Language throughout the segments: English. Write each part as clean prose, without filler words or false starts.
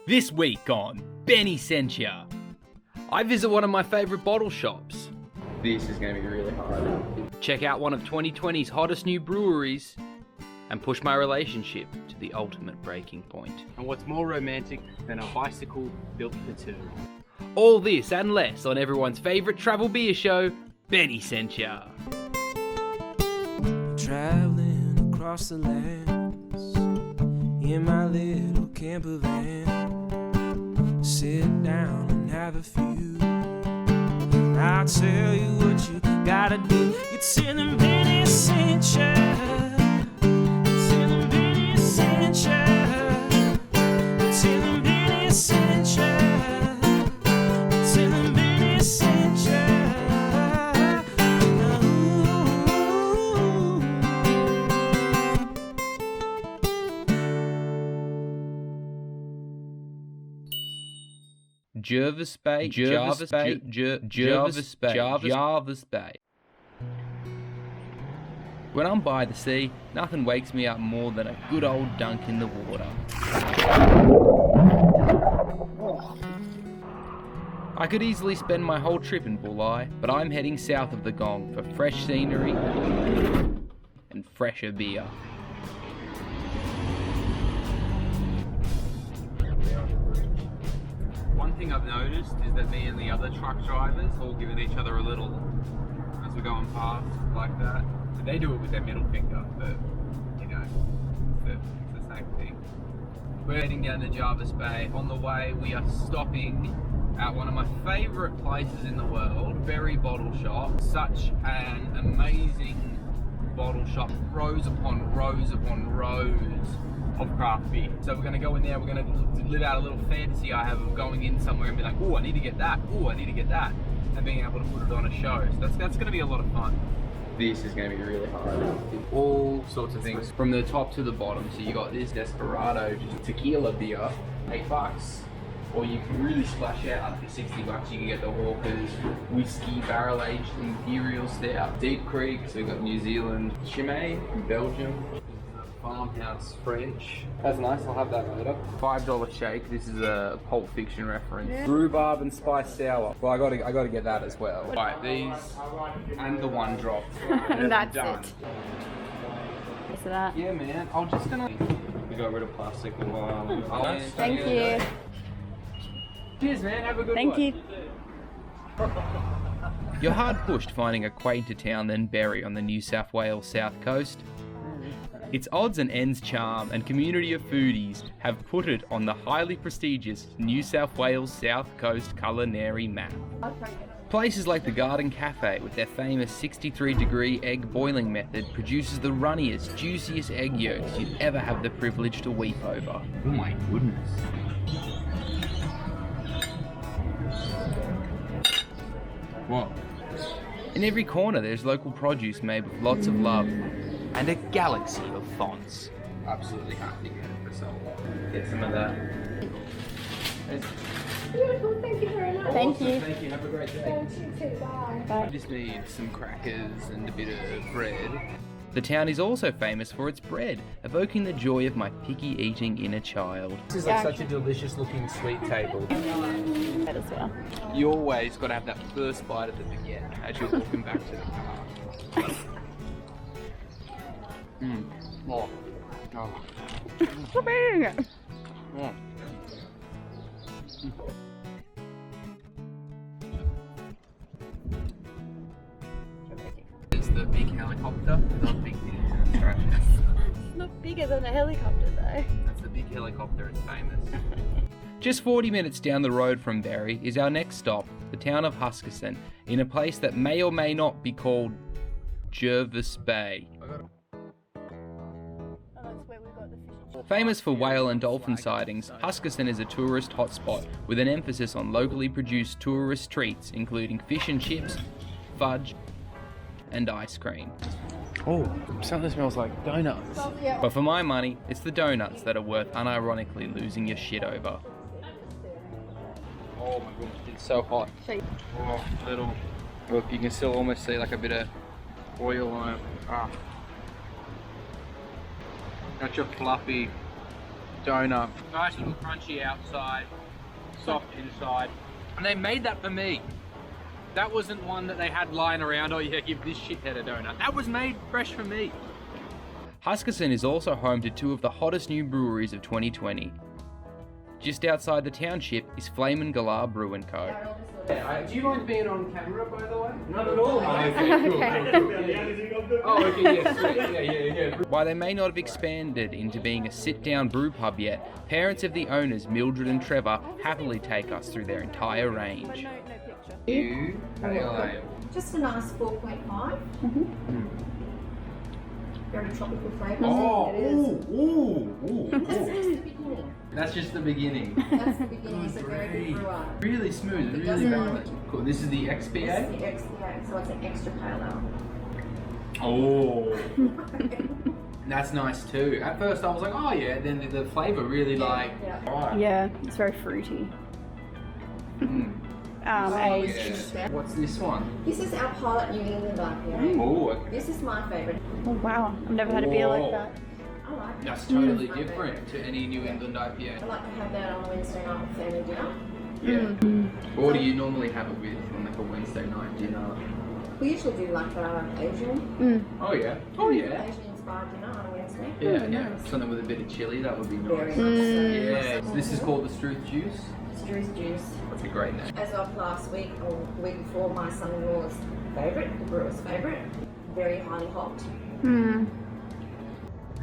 This week on Benny Sent Ya, I visit one of my favourite bottle shops. This is going to be really hard. Check out one of 2020's hottest new breweries and push my relationship to the ultimate breaking point. And what's more romantic than a bicycle built for two? All this and less on everyone's favourite travel beer show, Benny Sent Ya. Traveling across the lands in my little camper van. Sit down and have a few. I'll tell you what you gotta do. It's in the Benny Sent Ya. It's in the Benny Sent Ya. It's in the Benny Sent Ya. It's in the Benny Sent Ya. Jervis Bay. When I'm by the sea, nothing wakes me up more than a good old dunk in the water. I could easily spend my whole trip in Bulli, but I'm heading south of the Gong for fresh scenery and fresher beer. One thing I've noticed is that me and the other truck drivers all giving each other a little as we're going past, like that. So they do it with their middle finger, but you know, it's the same thing. We're heading down to Jervis Bay. On the way, we are stopping at one of my favourite places in the world, Berry Bottle Shop. Such an amazing bottle shop, rows upon rows upon rows of craft beer. So we're going to go in there, we're going to live out a little fantasy I have of going in somewhere and be like, oh, I need to get that, oh, I need to get that, and being able to put it on a show. So that's going to be a lot of fun. This is going to be really hard. All sorts of things from the top to the bottom. So you got this Desperado, just tequila beer, $8. Or you can really splash out for $60. You can get the Hawker's whiskey barrel-aged Imperial Stout. Deep Creek, so we've got New Zealand. Chimay from Belgium. Farmhouse French. That's nice, I'll have that later. $5 shake, this is a Pulp Fiction reference. Yeah. Rhubarb and spice sour. Well, I gotta get that as well. Right, these and the one drop. And that's done. it. So that. Yeah, man, I'm just gonna... We got rid of plastic a while. Thank you. Cheers, man, have a good one. Thank you. You're hard pushed finding a quainter town than Berry on the New South Wales South Coast. Its odds and ends charm and community of foodies have put it on the highly prestigious New South Wales South Coast culinary map. Places like the Garden Cafe with their famous 63-degree egg boiling method produces the runniest, juiciest egg yolks you'd ever have the privilege to weep over. Oh my goodness. Whoa. In every corner there's local produce made with lots of love and a galaxy of fonts. Absolutely have to get it for so long. Get some of that. Beautiful, thank you very much. Thank you. Thank you, have a great day. Thanks, you too, bye. I just need some crackers and a bit of bread. The town is also famous for its bread, evoking the joy of my picky eating inner child. This is like such a delicious looking sweet table. That as well. You always got to have that first bite of the baguette as you're walking back to the car. Oh. Oh. Stop eating it. Oh. It's the big helicopter, not big things in Australia. It's not bigger than a helicopter though. That's the big helicopter, it's famous. Just 40 minutes down the road from Berry is our next stop, the town of Huskisson, in a place that may or may not be called Jervis Bay. Famous for whale and dolphin sightings, Huskisson is a tourist hotspot with an emphasis on locally produced tourist treats including fish and chips, fudge and ice cream. Oh, something smells like donuts. But for my money, it's the donuts that are worth unironically losing your shit over. Oh my goodness, it's so hot. Oh, little. Look, you can still almost see like a bit of oil on it. Ah. Such a fluffy, donut. Nice little crunchy outside, soft inside. And they made that for me. That wasn't one that they had lying around, oh yeah, give this shithead a donut. That was made fresh for me. Huskisson is also home to two of the hottest new breweries of 2020. Just outside the township is Flamin Galah Brewing Co. Do you mind being on camera, by the way? Not at all. Oh, okay, yeah, sweet. Yeah. While they may not have expanded into being a sit-down brew pub yet, parents of the owners, Mildred and Trevor, happily take us through their entire range. You, pale ale. Just a nice 4.5. Very tropical flavours. Oh, It is. ooh. That's just the beginning. That's the beginning. That's the beginning. It's a very good brewer. Really smooth, It really doesn't- balanced. Cool. This is the This XPA? is the XPA, so it's an extra pale ale. Oh. That's nice too. At first I was like, oh yeah, then the flavour really like. Yeah. Right. Yeah, it's very fruity. Mm. Aged. Yeah. What's this one? This is our pilot New England IPA. Oh, okay. This is my favourite. Oh wow, I've never had a beer like that. I like it. That's totally different to any New England IPA. I like to have that on a Wednesday night with family dinner. Yeah. What do you normally have it with on like a Wednesday night dinner? We usually do like Asian. Oh yeah. Oh yeah. Asian inspired dinner on a Wednesday. Yeah. Something with a bit of chili, that would be Very nice. much so. Yeah. So this is called the Struth Juice. Struth juice. That's a great name. As of last week or the week before, my son-in-law's favourite, the brewer's favourite, very highly hopped.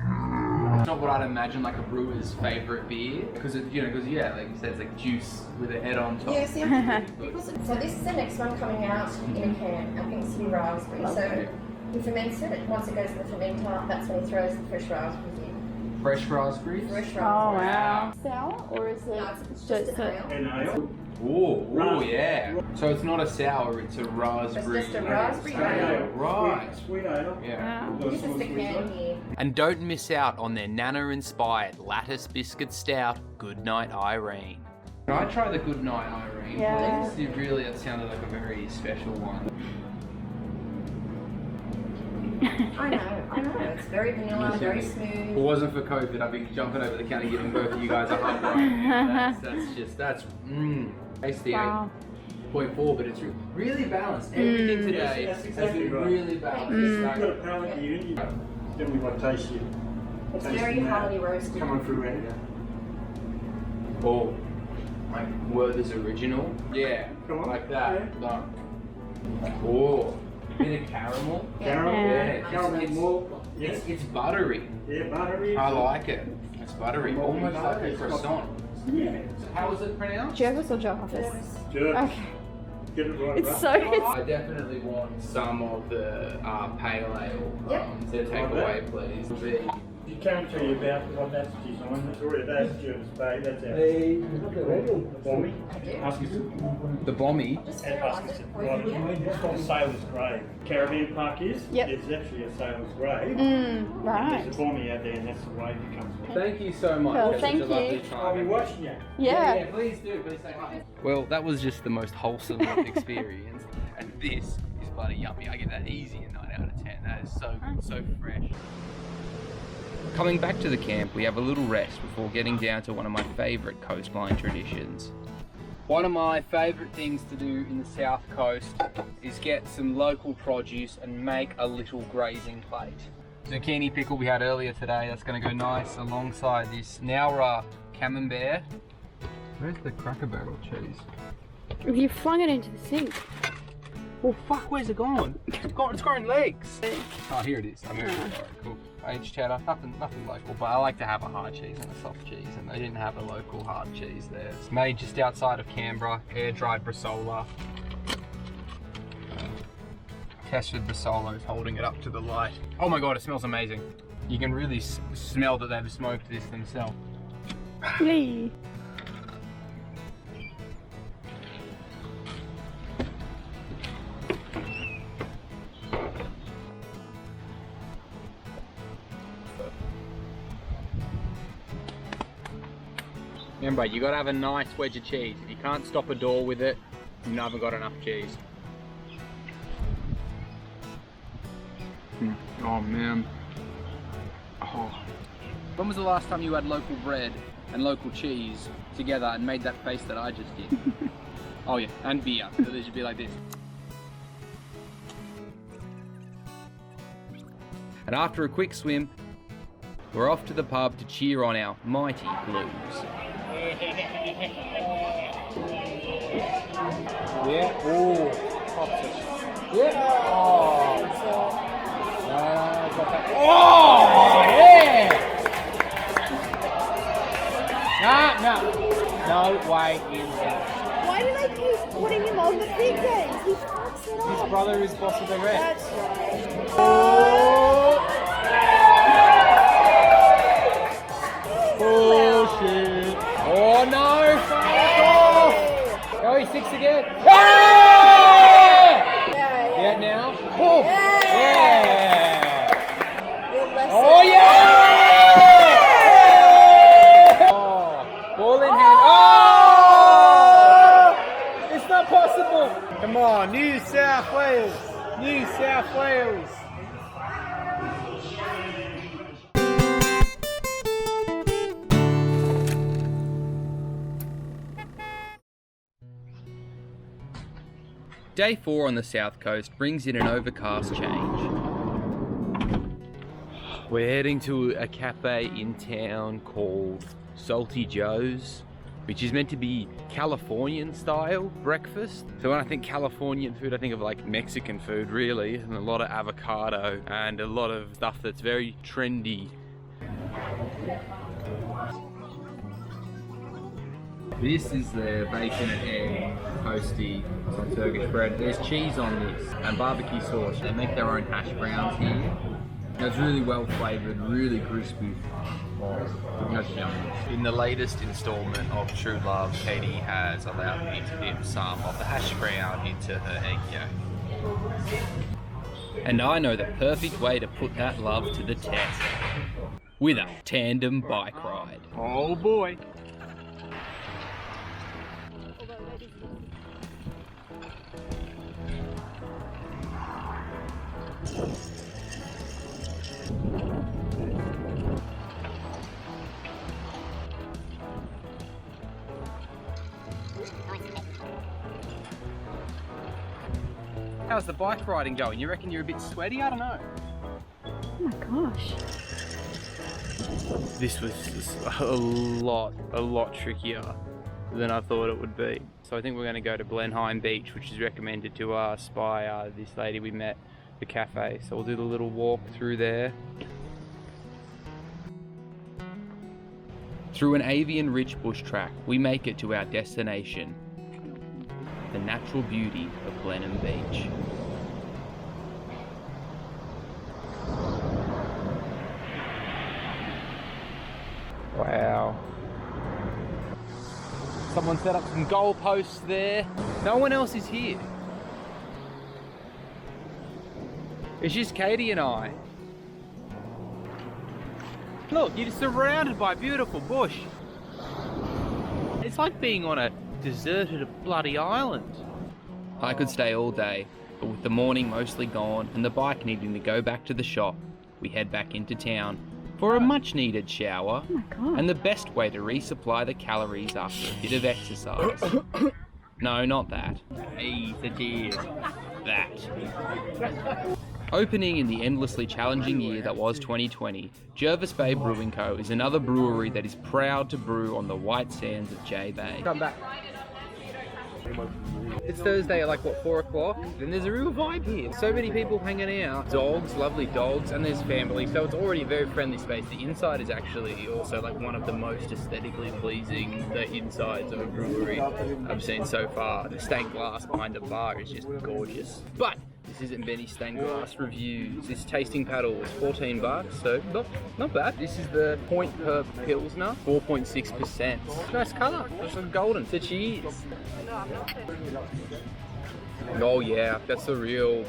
It's not what I'd imagine like a brewer's favourite beer, because like you said, it's like juice with a head on top. Yes, so this is the next one coming out in a can, I think it's the raspberry. So he ferments it, once it goes in the fermenter, that's when he throws the fresh raspberries in. Fresh raspberries. Fresh raspberries. Oh wow. Sour or is it? No, it's just an ale. And ale. Oh yeah. So it's not a sour, it's a raspberry. It's just a raspberry ale. ale. Right. Sweet ale. Yeah. Wow. This is the can here. And don't miss out on their Nana-inspired lattice biscuit stout, Goodnight Irene. Can I try the Goodnight Irene, Yeah. please? It sounded like a very special one. I know. It's very vanilla, very If it smooth. wasn't for COVID, I'd be jumping over the counter giving both of you guys a hug right. That's tasty. Wow. 8.4, but it's really balanced. Everything today That's has exactly been right. really balanced. You've got a palate here, you then we want to taste you. It's very highly roasted. Come on through, Andy. Oh, like Werther's original. Yeah, Come on. like that. No. Oh, bit of caramel. Caramel, Yeah, caramel it's, more. Yes. it's buttery. Yeah, buttery. I like it. It's buttery, almost like a croissant. Yeah. How is it pronounced? Jervis or Jarvis? Good. Okay. Get it right. It's right. so it's I definitely want some of the pale ale Yep. to take away, please. You can't tell you about what that's designed. It's already that's Jervis Bay. That's our Bommy. Huskison. The Bommy. Just At sterilize Huskisson. it before you Right. eat it. It's called Sailor's Grave. Caribbean Park is. Yep. It's actually a Sailor's Grave. right. There's a Bommy out there, and that's the wave it comes from. Thank you so much. Well, That's thank such a lovely you. time. I'll be watching you. Yeah. Please do. Please say hi. Well, that was just the most wholesome experience. And this is bloody yummy. I give that easy a 9 out of 10. That is so good, so fresh. Coming back to the camp, we have a little rest before getting down to one of my favourite coastline traditions. One of my favourite things to do in the South Coast is get some local produce and make a little grazing plate. Zucchini pickle we had earlier today, that's going to go nice alongside this Nowra camembert. Where's the Cracker Barrel cheese? You flung it into the sink. Oh fuck, where's it gone? It's growing legs. Oh, here it is. I moved it. Alright, cool. Aged cheddar, nothing local, but I like to have a hard cheese and a soft cheese, and they didn't have a local hard cheese there. It's made just outside of Canberra, air-dried Brasola. Tested Brasolos, holding it up to the light. Oh my god, it smells amazing. You can really smell that they've smoked this themselves. Yay. Remember, you gotta have a nice wedge of cheese. If you can't stop a door with it, you haven't got enough cheese. Oh man. Oh. When was the last time you had local bread and local cheese together and made that face that I just did. Oh yeah, and beer. So they should be like this. And after a quick swim, we're off to the pub to cheer on our mighty Blues. Yeah. Oh. Yeah. Oh. Oh yeah. No way inside. Why do they keep putting him on the big games? He fucks it up. His brother is boss of the rest. That's right. Oh shit. Oh no, fuck off. Go, he 6 again. Yeah, now. Oh. Yeah. Oh yeah. Oh. Ball in hand. Oh. It's not possible. Come on, New South Wales. New South Wales. Day 4 on the South Coast brings in an overcast change. We're heading to a cafe in town called Salty Joe's, which is meant to be Californian style breakfast. So when I think Californian food, I think of like Mexican food really, and a lot of avocado and a lot of stuff that's very trendy. This is the bacon and egg toasty, some Turkish bread. There's cheese on this and barbecue sauce. They make their own hash browns here. It's really well flavoured, really crispy. Oh, that's yummy. In the latest instalment of True Love, Katie has allowed me to dip some of the hash brown into her egg yolk. And I know the perfect way to put that love to the test. With a tandem bike ride. Oh boy. How's the bike riding going? You reckon you're a bit sweaty? I don't know. Oh my gosh. This was a lot trickier than I thought it would be. So I think we're going to go to Blenheim Beach, which is recommended to us by this lady we met at the cafe. So we'll do the little walk through there. Through an avian-rich bush track, we make it to our destination, the natural beauty of Blenheim Beach. Wow. Someone set up some goalposts there. No one else is here. It's just Katie and I. Look, you're surrounded by beautiful bush. It's like being on a deserted bloody island. I could stay all day, but with the morning mostly gone and the bike needing to go back to the shop, we head back into town for a much needed shower. Oh my god. And the best way to resupply the calories after a bit of exercise. No, not that. Hey, the deer. That. Opening in the endlessly challenging year that was 2020, Jervis Bay Brewing Co is another brewery that is proud to brew on the white sands of J Bay. Come back. It's Thursday at like, what, 4 o'clock? And there's a real vibe here. So many people hanging out. Dogs, lovely dogs, and there's family. So it's already a very friendly space. The inside is actually also like one of the most aesthetically pleasing insides of a brewery I've seen so far. The stained glass behind the bar is just gorgeous. But this isn't Benny stained glass reviews. This tasting paddle is $14, so not bad. This is the Point per Pilsner, 4.6%. Nice colour, it's like golden. So cheers. Oh yeah, that's the real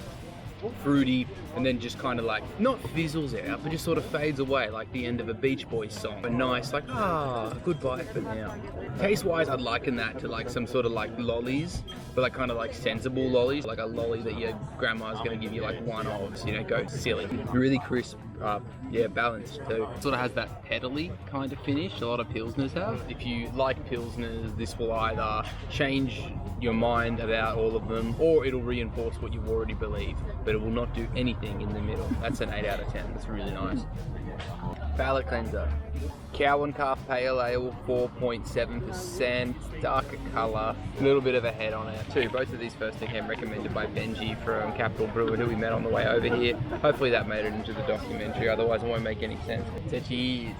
fruity, and then just kind of like, not fizzles out, but just sort of fades away like the end of a Beach Boys song. A nice, like, goodbye for now. Taste-wise, I'd liken that to like some sort of like lollies, but like kind of like sensible lollies, like a lolly that your grandma's gonna give you like one of, so, you know, go silly. Really crisp, Yeah, balanced too. Sort of has that pedally kind of finish a lot of Pilsners have. If you like Pilsners, this will either change your mind about all of them, or it'll reinforce what you already believe, but it will not do anything in the middle. That's an 8 out of 10. That's really nice. Palate cleanser. Cow and calf pale ale, 4.7%, darker colour, a little bit of a head on it too. Both of these first came recommended by Benji from Capital Brewer, who we met on the way over here. Hopefully that made it into the documentary, otherwise it won't make any sense. So cheers.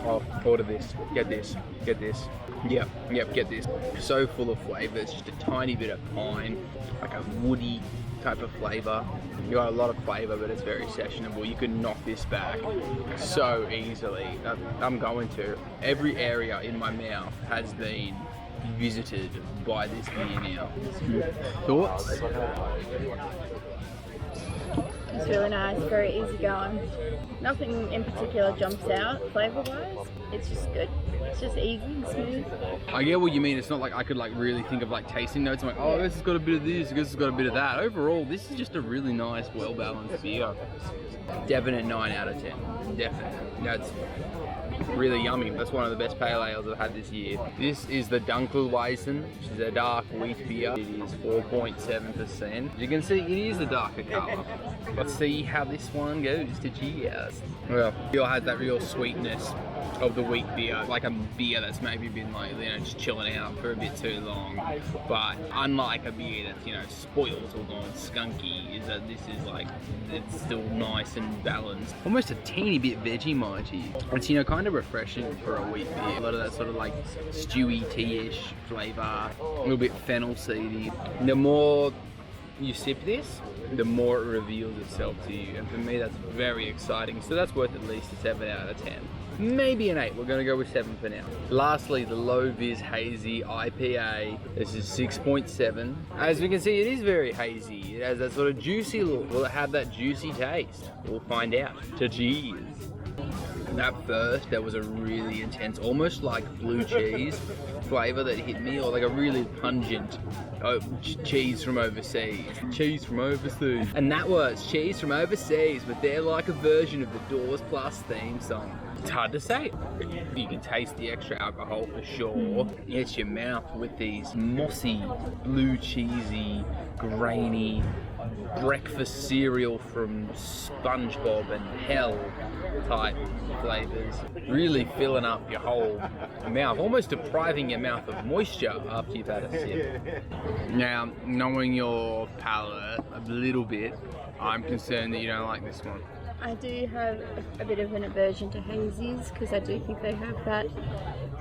Oh, order this, get this, get this. Yep, get this. So full of flavours, just a tiny bit of pine, like a woody type of flavour. You got a lot of flavour, but it's very sessionable. You can knock this back so easily. I'm going to. Every area in my mouth has been visited by this beer now. Thoughts? It's really nice, very easygoing. Nothing in particular jumps out flavour-wise. It's just good. It's just easy and smooth. I get what you mean. It's not like I could like really think of like tasting notes. I'm like, oh, this has got a bit of this, this has got a bit of that. Overall, this is just a really nice, well-balanced beer. Definite 9 out of 10. Definitely. That's really yummy. That's one of the best pale ales I've had this year. This is the Dunkelweizen, which is a dark wheat beer. It is 4.7%. As you can see, it is the darker colour. Let's see how this one goes to cheers. Well, it has that real sweetness of the wheat beer, like a beer that's maybe been like, you know, just chilling out for a bit too long. But unlike a beer that's, you know, spoiled or gone skunky, is that this is like, it's still nice and balanced. Almost a teeny bit Vegemite-y. It's, you know, kind of refreshing for a wheat beer. A lot of that sort of like stewy tea-ish flavour, a little bit fennel seedy. The more you sip this, the more it reveals itself to you, and for me that's very exciting. So that's worth at least a 7 out of 10. Maybe an 8, we're going to go with 7 for now. Lastly, the Low Vis Hazy IPA. This is 6.7. As we can see, it is very hazy. It has that sort of juicy look. Will it have that juicy taste? We'll find out. Cheers. At first, there was a really intense, almost like blue cheese flavour that hit me, or like a really pungent cheese from overseas. Cheese from overseas. And that was cheese from overseas, but they're like a version of the Doors Plus theme song. It's hard to say. You can taste the extra alcohol for sure. It hits your mouth with these mossy, blue cheesy, grainy breakfast cereal from SpongeBob and Hell type flavours. Really filling up your whole mouth, almost depriving your mouth of moisture after you've had a sip. Now, knowing your palate a little bit, I'm concerned that you don't like this one. I do have a bit of an aversion to hazies because I do think they have that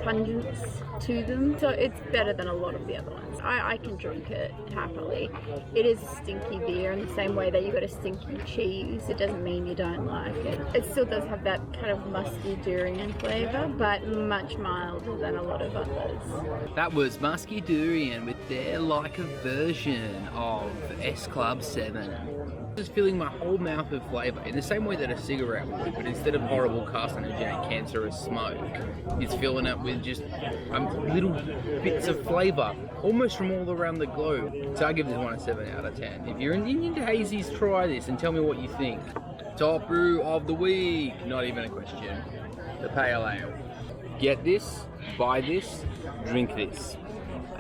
pungence to them. So it's better than a lot of the other ones. I can drink it happily. It is a stinky beer in the same way that you got a stinky cheese. It doesn't mean you don't like it. It still does have that kind of musky durian flavour, but much milder than a lot of others. That was Musky Durian with their like a version of S Club 7. Just filling my whole mouth with flavour in the same way that a cigarette would, but instead of horrible carcinogenic cancerous smoke, it's filling it with just little bits of flavour, almost from all around the globe. So I give this one a 7 out of 10. If you're into hazies, try this and tell me what you think. Top brew of the week, not even a question. The pale ale. Get this, buy this, drink this.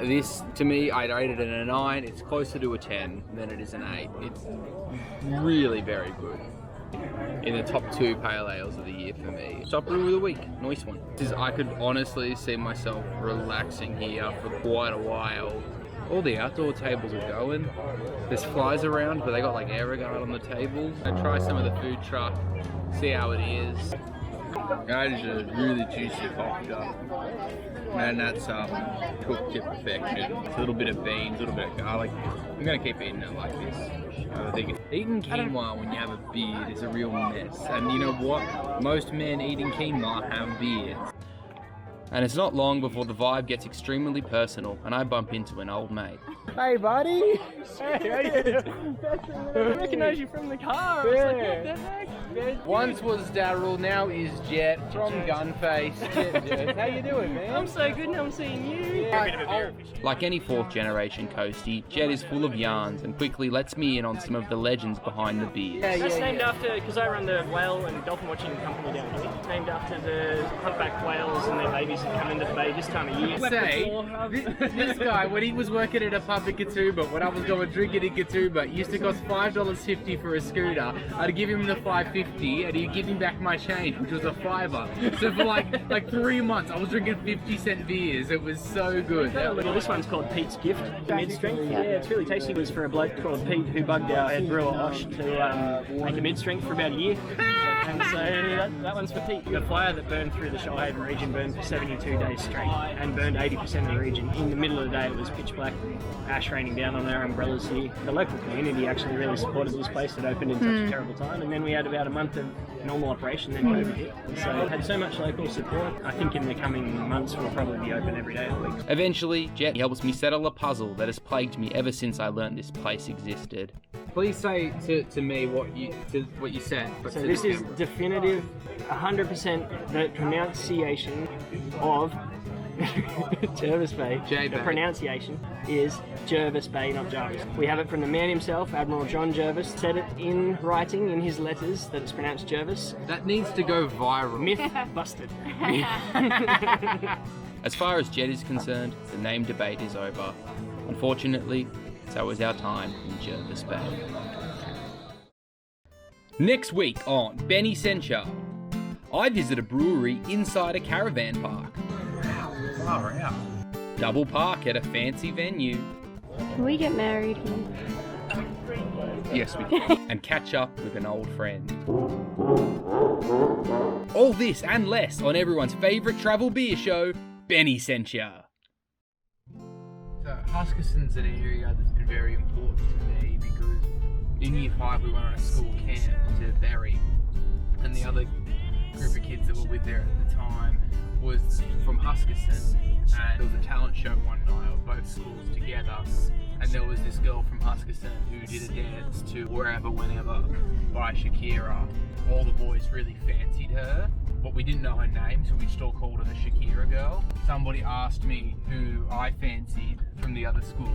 This, to me, I'd rate it at a 9. It's closer to a 10 than it is an 8. It's really very good. In the top 2 pale ales of the year for me. Top brew of the week, nice one. I could honestly see myself relaxing here for quite a while. All the outdoor tables are going. There's flies around, but they got like Aerogard on the table. I try some of the food truck, see how it is. That is a really juicy cocktail. And that's cooked to perfection. It's a little bit of beans, a little bit of garlic. I'm gonna keep eating it like this. I think eating quinoa when you have a beard is a real mess. And you know what? Most men eating quinoa have beards. And it's not long before the vibe gets extremely personal and I bump into an old mate. Hey, buddy. Hey, how you doing? I recognise you from the car. I was like, what the heck? Once was Daryl, now is Jet from Gunface. Jet. How you doing, man? I'm so good and I'm seeing you. Like any fourth generation coastie, Jet is full of yarns and quickly lets me in on some of the legends behind the beers. That's named after, because I run the whale and dolphin watching company down here. It's named after the humpback whales and their babies that come into the bay this time of year. This guy, when he was working at a pub in Katoomba, when I was going drinking in Katoomba, it used to cost $5.50 for a scooter. I'd give him the $5.50 and he'd give me back my change, which was a $5. So for like 3 months, I was drinking 50-cent beers. It was so good. Well, this one's called Pete's Gift, mid-strength. Yeah, it's really tasty. It was for a bloke called Pete who bugged our head brewer Osh to make a mid-strength for about a year. And so that one's for Pete. The fire that burned through the Shoalhaven region burned for 72 days straight and burned 80% of the region. In the middle of the day it was pitch black, ash raining down on our umbrellas here. The local community actually really supported this place. It opened in such a terrible time, and then we had about a month of normal operation, then COVID hit. So it had so much local support. I think in the coming months we'll probably be open every day of the week. Eventually, Jet helps me settle a puzzle that has plagued me ever since I learned this place existed. Please say to me what you said. So this is definitive, 100% the pronunciation of Jervis Bay. J-Bay. The pronunciation is Jervis Bay, not Jarvis. We have it from the man himself, Admiral John Jervis. Said it in writing in his letters that it's pronounced Jervis. That needs to go viral. Myth busted. As far as Jet is concerned, the name debate is over. Unfortunately, so is our time in Jervis Bay. Next week on Benny Sencha, I visit a brewery inside a caravan park. Far out. Double park at a fancy venue. Can we get married here? Yes, we can. And catch up with an old friend. All this and less on everyone's favourite travel beer show, Benny Sencha. So Huskisson's an area that's been very important to me because in Year 5 we went on a school camp to Berry, and the other group of kids that were with there at the time was from Huskisson, and there was a talent show one night of both schools together, and there was this girl from Huskisson who did a dance to Wherever Whenever by Shakira. All the boys really fancied her, but we didn't know her name, so we still called her the Shakira girl. Somebody asked me who I fancied from the other school.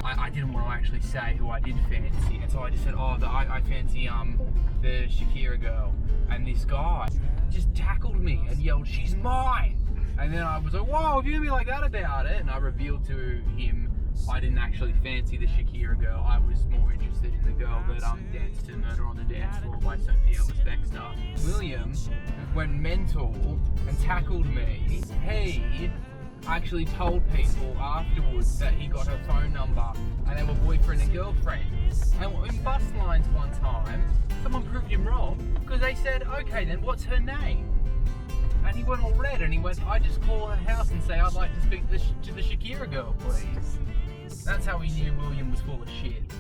I didn't want to actually say who I did fancy, and so I just said, I fancy the Shakira girl. And this guy just tackled me and yelled, "She's mine!" And then I was like, "Whoa, if you're gonna be like that about it," and I revealed to him I didn't actually fancy the Shakira girl. I was more interested in the girl that danced to Murder on the Dance Floor by Sophie Ellis-Bextor. William went mental and tackled me. He actually told people afterwards that he got her phone number and they were boyfriend and girlfriend. And in bus lines one time, someone proved him wrong because they said, "Okay then, what's her name?" And he went all red and he went, "I just call her house and say I'd like to speak to the Shakira girl, please." That's how he knew William was full of shit.